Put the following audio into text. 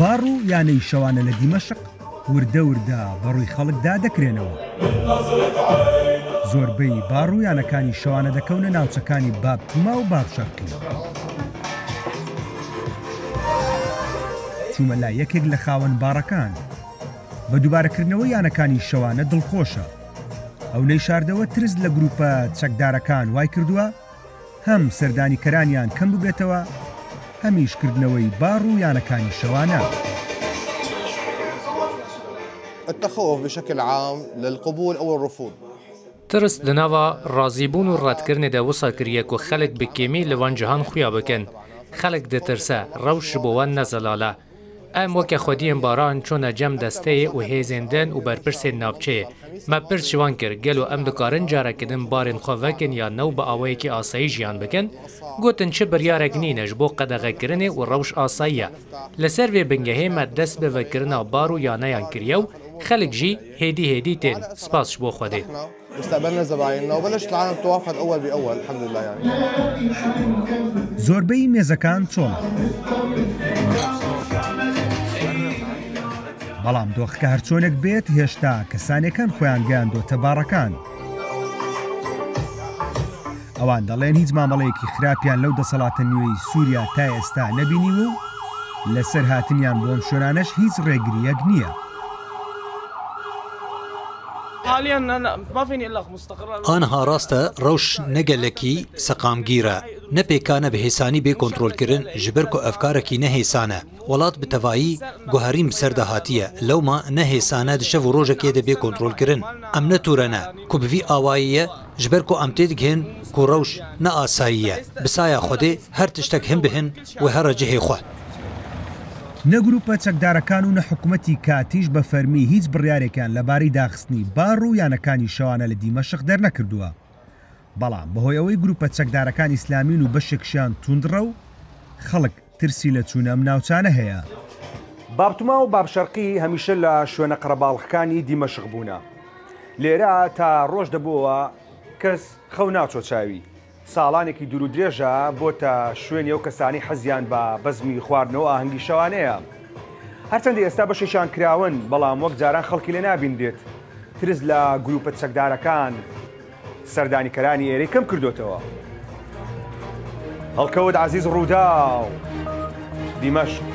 باڕوو یانەی شەوانە لە دیمەشق وردە وردە بەڕووی خەڵکدا دەکرێنەوە. زۆربەی باڕوو یانەکانی شەوانە دەکەونە ناوچەکانی بابتوما و بابشەرقی. چوومە لای یەکێک لە خاوەن باڕەکان. بە دووبارەکردنەوە یانەکانی شەوانە دڵخۆشە. ئەو نەیشاردەوە ترس لە گروپە چەکدارەکان وای کردووە هەم سەردانیکەرانیان کەم ببێتەوە هەمیشکردنەوەی باڕوو یانەکانی شەوانە. التخوف بشكل عام للقبول أو الرفض. ترس دناوا رازیبوون و ڕەتکردنێدا وسا کردیە و خەڵک بکێمی لەوان جیهان خویا بکەن. خەڵک دەترسە ڕەوش بۆوە نەزەلالە. ئەم وەکە خودیان باران چۆنە جەم دەستەیە و هێزێندن و بەرپرسێن ناوچەیە. مە پرس شوان کرد گەل و ئەم دکارن جارەکردن بارێن خۆڤەکن یا نەو بە ئاوەیەکی ئاسایی ژیان بکەن گوتن چ بڕیارێک نینەش بۆ قەدەغەکردنێ و ڕەوش ئاساییە. لەسەر وێ بنگەهێمە دەست بەڤەکردنا بار و یانەیان کردیە و خەڵک ژی هێدی تێن سپاسش بۆ خودێ. استقبلنا زبايننا وبلشت العالم توافد أول بأول الحمد لله يعني. زۆربەی مێزەکان چۆن بەڵام دۆخەکە هەرچۆنێک بێت هێشتا کەسانێکان خۆیان گەیاندۆتە باڕەکان. ئەوان دەڵێن هیچ مامەڵەیەکی خراپیان لەو دەسەڵاتە نوێی سووریا تا ئێستا نەبینی و لەسەر هاتنیان بۆم شوێنانەش هیچ ڕێگریەک نییە. آنها راستە ڕەوش نەگەلێکی سەقامگیرە نەپێکانە بەهێسانی بێ کۆنترۆلکردن ji ber ku evkarekî nehêsan e welat bi tevayî guherîn bi ser de hatiye lewma nehêsane di şev û rojekê de bê kontrolkirin em netûrene ku bi vî awayî ji ber ku em tê digihin ku rewş ne asayî ye bi saya Xwedê her tiştek hin bihin û here cihê xwe. نە گروپە چەکدارەکان و نە حکوومەتی کاتیش بە فەرمی هیچ بڕیارێکیان لەبارەی داخستنی باڕوو یانەکانی شەوانە لە دیمەشق دەرنەکردووە. بەڵام بەهۆی ئەوەی گروپە چەکدارەکان ئیسلامین و بەشێکشیان توندڕە و خەڵک ترسی لە چوونە ئەم ناوچانە هەیە. بابتوما و بابشەرقی هەمیشە لە شوێنە قەرەباڵغەکانی دیمەشق بوونە. لێرە تا ڕۆژ دەبووە کەس خەو ناچۆ چاوی. ساڵانێکی دوور و درێژە بۆتە شوێنی ئەو کەسانی حەزیان بە بەزمی خواردنەوە ئاهەنگی شەوانەیە. هەرچەندە ئێستا بەشێکیان کراون بەڵام وەک جاران خەڵکی لێ نابیندێت ترس لە گروپە چەکدارەکان سەردانیکەرانی ئێرەی کەم کردوتەوە. هەڵکەوت عەزیز ڕوودا و دیمەشق.